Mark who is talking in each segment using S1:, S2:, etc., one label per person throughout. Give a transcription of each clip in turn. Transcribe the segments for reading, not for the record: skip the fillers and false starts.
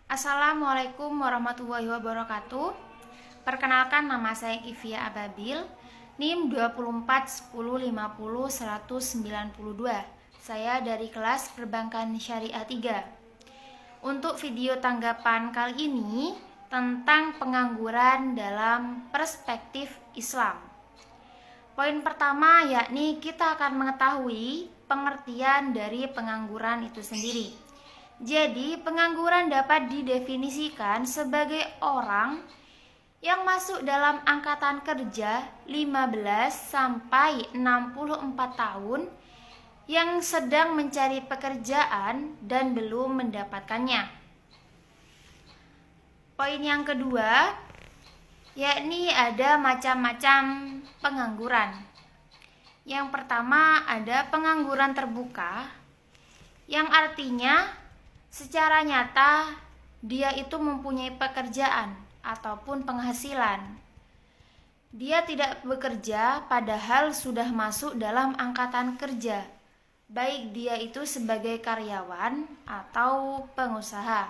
S1: Assalamualaikum warahmatullahi wabarakatuh. Perkenalkan, nama saya Kivia Ababil, NIM 241050 192. Saya dari kelas Perbankan Syariah 3. Untuk video tanggapan kali ini tentang pengangguran dalam perspektif Islam. Poin pertama yakni kita akan mengetahui pengertian dari pengangguran itu sendiri. Jadi, pengangguran dapat didefinisikan sebagai orang yang masuk dalam angkatan kerja 15 sampai 64 tahun yang sedang mencari pekerjaan dan belum mendapatkannya. Poin yang kedua yakni ada macam-macam pengangguran. Yang pertama ada pengangguran terbuka, yang artinya secara nyata dia itu mempunyai pekerjaan ataupun penghasilan. Dia tidak bekerja padahal sudah masuk dalam angkatan kerja, baik dia itu sebagai karyawan atau pengusaha.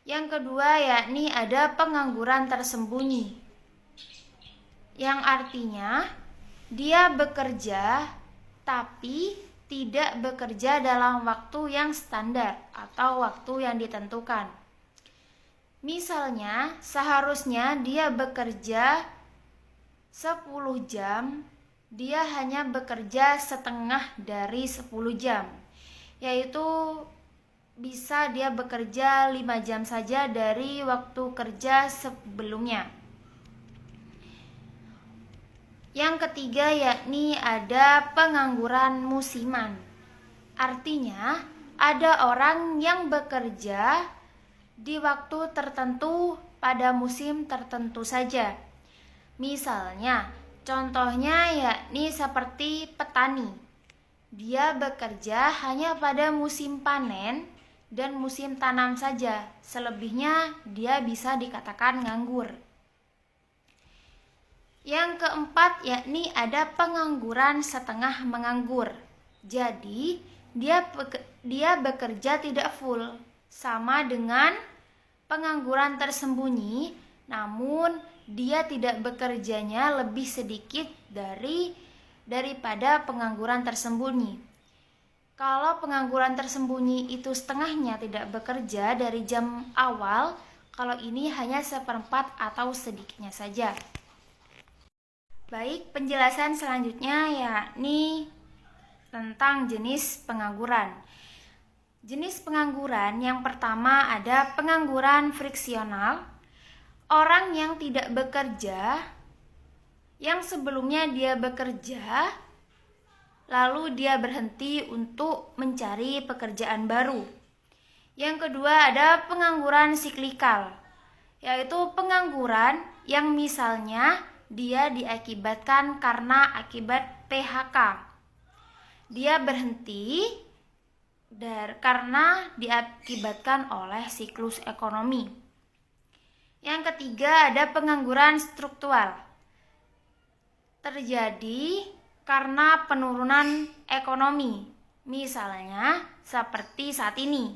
S1: Yang kedua yakni ada pengangguran tersembunyi, yang artinya dia bekerja tapi tidak bekerja dalam waktu yang standar atau waktu yang ditentukan. Misalnya, seharusnya dia bekerja 10 jam, dia hanya bekerja setengah dari 10 jam, yaitu bisa dia bekerja 5 jam saja dari waktu kerja sebelumnya. Yang ketiga yakni ada pengangguran musiman. Artinya ada orang yang bekerja di waktu tertentu pada musim tertentu saja. Misalnya, contohnya yakni seperti petani. Dia bekerja hanya pada musim panen dan musim tanam saja. Selebihnya dia bisa dikatakan nganggur. Yang keempat yakni ada pengangguran setengah menganggur. Jadi dia bekerja tidak full, sama dengan pengangguran tersembunyi, namun dia tidak bekerjanya lebih sedikit daripada pengangguran tersembunyi. Kalau pengangguran tersembunyi itu setengahnya tidak bekerja dari jam awal, kalau ini hanya seperempat atau sedikitnya saja. Baik, penjelasan selanjutnya yakni tentang jenis pengangguran. Jenis pengangguran yang pertama ada pengangguran friksional. Orang yang tidak bekerja, yang sebelumnya dia bekerja, lalu dia berhenti untuk mencari pekerjaan baru. Yang kedua ada pengangguran siklikal, yaitu pengangguran yang misalnya dia diakibatkan karena akibat PHK. Dia berhenti karena diakibatkan oleh siklus ekonomi. Yang ketiga ada pengangguran struktural. Terjadi karena penurunan ekonomi, misalnya seperti saat ini,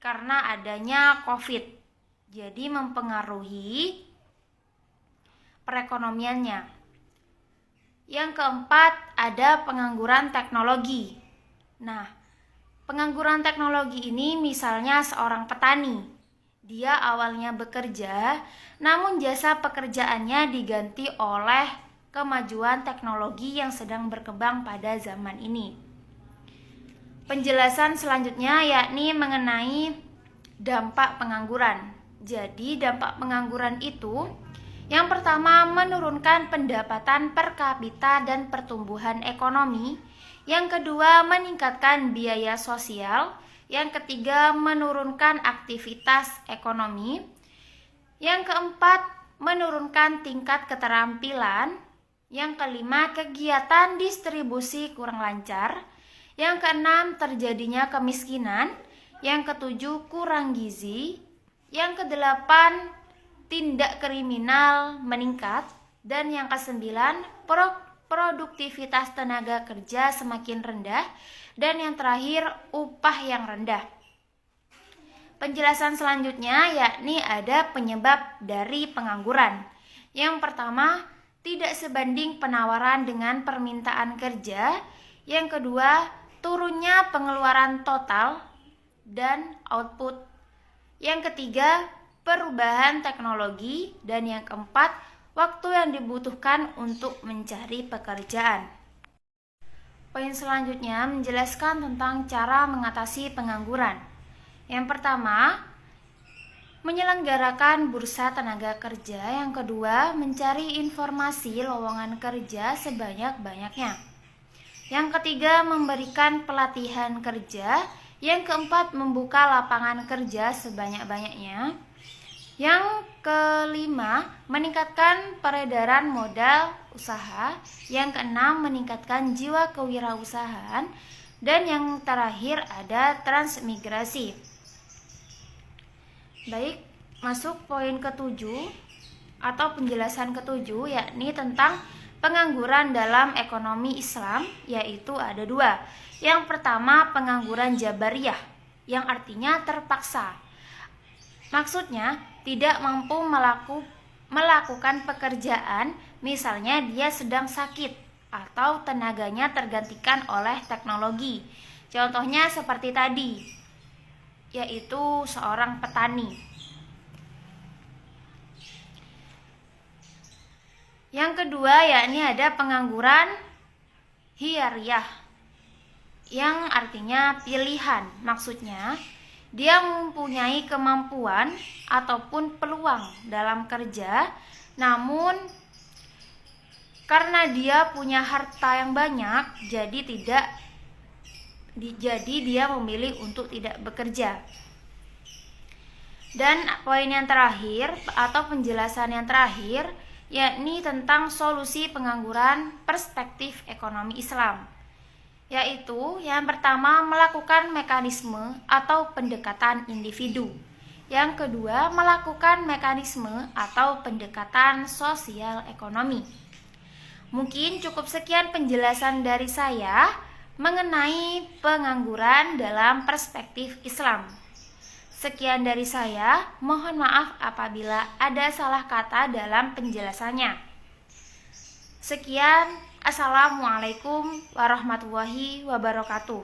S1: karena adanya COVID, jadi mempengaruhi perekonomiannya. Yang keempat ada pengangguran teknologi. Nah, pengangguran teknologi ini misalnya seorang petani. Dia awalnya bekerja, namun jasa pekerjaannya diganti oleh kemajuan teknologi yang sedang berkembang pada zaman ini. Penjelasan selanjutnya yakni mengenai dampak pengangguran. Jadi dampak pengangguran itu yang pertama menurunkan pendapatan per kapita dan pertumbuhan ekonomi. Yang kedua meningkatkan biaya sosial. Yang ketiga menurunkan aktivitas ekonomi. Yang keempat menurunkan tingkat keterampilan. Yang kelima kegiatan distribusi kurang lancar. Yang keenam terjadinya kemiskinan. Yang ketujuh kurang gizi. Yang kedelapan tindak kriminal meningkat. Dan yang kesembilan produktivitas tenaga kerja semakin rendah. Dan yang terakhir upah yang rendah. Penjelasan selanjutnya yakni ada penyebab dari pengangguran. Yang pertama, tidak sebanding penawaran dengan permintaan kerja. Yang kedua, turunnya pengeluaran total dan output. Yang ketiga, perubahan teknologi. Dan yang keempat, waktu yang dibutuhkan untuk mencari pekerjaan. Poin selanjutnya menjelaskan tentang cara mengatasi pengangguran. Yang pertama, menyelenggarakan bursa tenaga kerja. Yang kedua, mencari informasi lowongan kerja sebanyak-banyaknya. Yang ketiga, memberikan pelatihan kerja. Yang keempat, membuka lapangan kerja sebanyak-banyaknya. Yang kelima, meningkatkan peredaran modal usaha. Yang keenam, meningkatkan jiwa kewirausahaan. Dan yang terakhir ada transmigrasi. Baik, masuk poin ketujuh atau penjelasan ketujuh, yakni tentang pengangguran dalam ekonomi Islam, yaitu ada dua. Yang pertama, pengangguran jabariyah, yang artinya terpaksa. Maksudnya, tidak mampu melakukan pekerjaan, misalnya dia sedang sakit atau tenaganya tergantikan oleh teknologi. Contohnya seperti tadi, yaitu seorang petani. Yang kedua yakni ada pengangguran hiyariyah, yang artinya pilihan. Maksudnya dia mempunyai kemampuan ataupun peluang dalam kerja, namun karena dia punya harta yang banyak, jadi dia memilih untuk tidak bekerja. Dan poin yang terakhir atau penjelasan yang terakhir yakni tentang solusi pengangguran perspektif ekonomi Islam, yaitu yang pertama, melakukan mekanisme atau pendekatan individu. Yang kedua, melakukan mekanisme atau pendekatan sosial ekonomi. Mungkin cukup sekian penjelasan dari saya mengenai pengangguran dalam perspektif Islam. Sekian dari saya, mohon maaf apabila ada salah kata dalam penjelasannya. Sekian, Assalamualaikum warahmatullahi wabarakatuh.